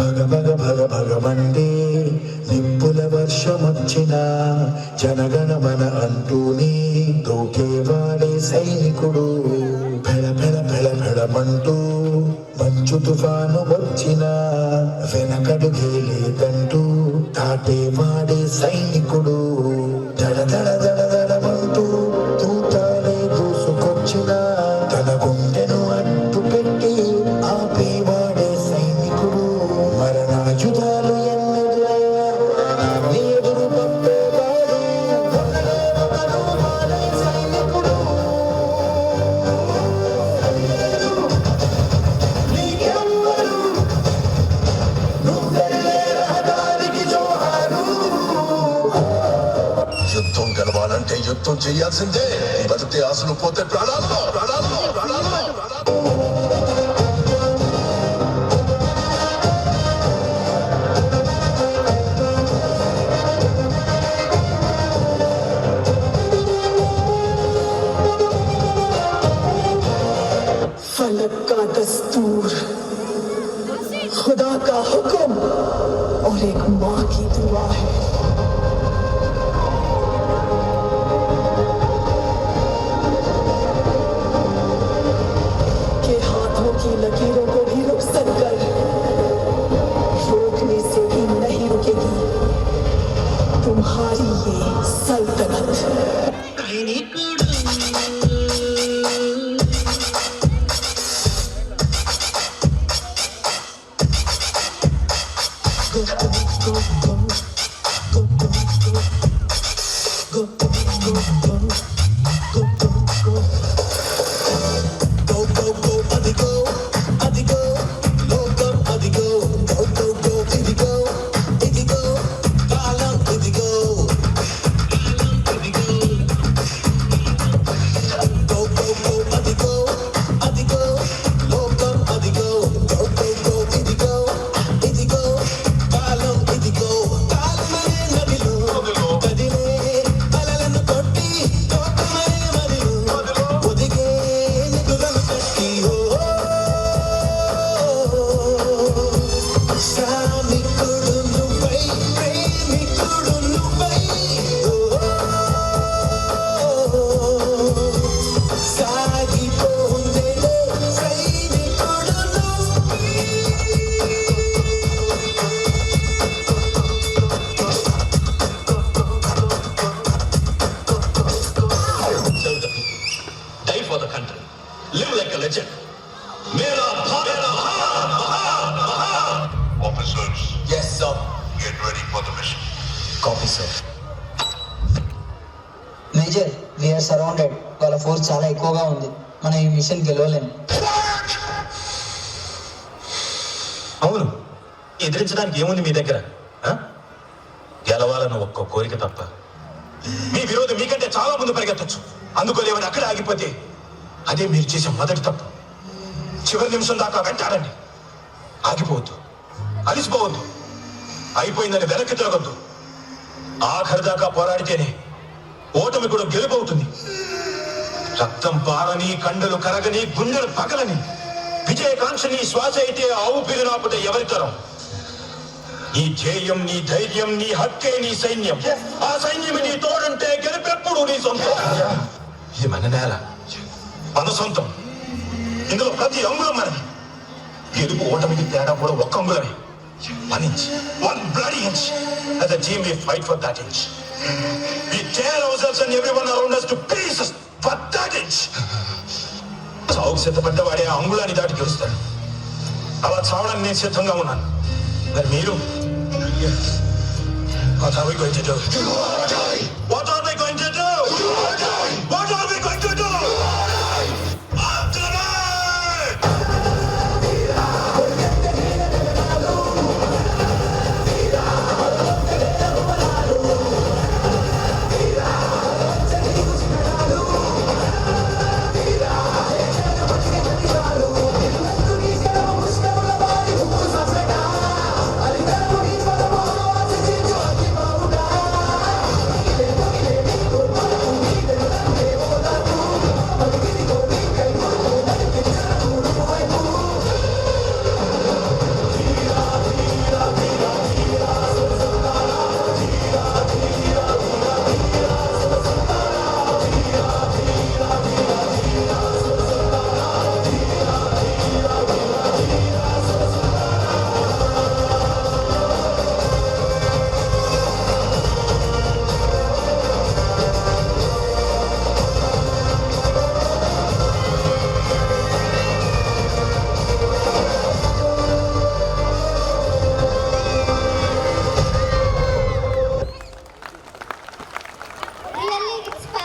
భగ భగ భగ భగమండే నిప్పుల వర్షమొచ్చిన జనగణమన అంటూనే దూకేవాడే సైనికుడు. ఫెళ ఫెళ ఫెళ ఫెళమంటూ మంచు తుఫాను వచ్చిన వెనకడుగే లేదంటూ దాటేవాడే సైనికుడు. దడ దడ దడ దడమంటూ తూటాలే దూసుకొచ్చిన తన గుండెను అడ్డు పెట్టి ఆపేవాడే సైనికుడు. మరణాయుధాలు ఎన్నెదురైనా నీ ఎదురు పంపేవాడు ఒకడే ఒకడు వాడే సైనికుడు. నీకెవ్వరు నువ్వెళ్ళే రహదారికి జోహారు. యుద్ధం గెలవాలంటే యుద్ధం చేయాల్సిందే. బతికే ఆశలు పోతే ప్రాణాలు ప్రాణాలు ప్రాణాలు. फलक का दस्तूर, खुदा का हुक्म और एक माँ की दुआ है. के हाथों की लकीरों को भी रुखसत कर रोकने से भी नहीं रुकेगी तुम्हारी ये सल्तनत. Die for the country. Live like a legend. Mera Bharat Mahan, Mahan, Mahan. Officers, Yes, sir. get ready for the mission. Copy, sir. Major we are surrounded. వాళ్ళ ఫోర్స్ చాలా ఎక్కువగా ఉంది. మనం ఈ మిషన్ గెలవలేము. అవును, ఎదిరించడానికి ఏముంది మీ దగ్గర? గెలవాలన్న ఒక్క కోరిక తప్ప. మీ విరోధి మీకంటే చాలా ముందు పరిగెత్తచ్చు. అందుకోలేమని అక్కడే ఆగిపోతే అదే మీరు చేసే మొదటి తప్పు. చివరి నిమిషం దాకా వెంటాడండి. ఆగిపోవద్దు, అలిసిపోవద్దు, అయిపోయిందని వెనక్కి తిరగద్దు. ఆఖరి దాకా పోరాడితేనే ఓటమి కూడా గెలుపవుతుంది. రక్తం పారని, కండలు కరగని, గుండెలు పగలని విజయకాంక్షని శ్వాస అయితే ఆవు పిలునాపుతే ఎవరి తరం? నీ ధ్యేయం, నీ ధైర్యం, నీ హక్కే నీ సైన్యం. ఆ సైన్యం నీ తోడుంటే గెలుపెప్పుడు నీ సొంతం. ఇది మన నేల, మన సొంతం. ఇందులో ప్రతి అంగుళం మనది. గెలుపు ఓటమికి తేడా కూడా ఒక్క అంగుళమే. 1 inch, 1 bloody inch. As a team we fight for that inch. We tear ourselves and everyone around us to pieces for that inch. చావుకు సిద్ధపడ్డవాడే ఆ అంగుళాన్ని దాటి గెలుస్తాడు. అలా చావడానికి నేను సిద్ధంగా ఉన్నాను. మరి మీరు? What are we going to do?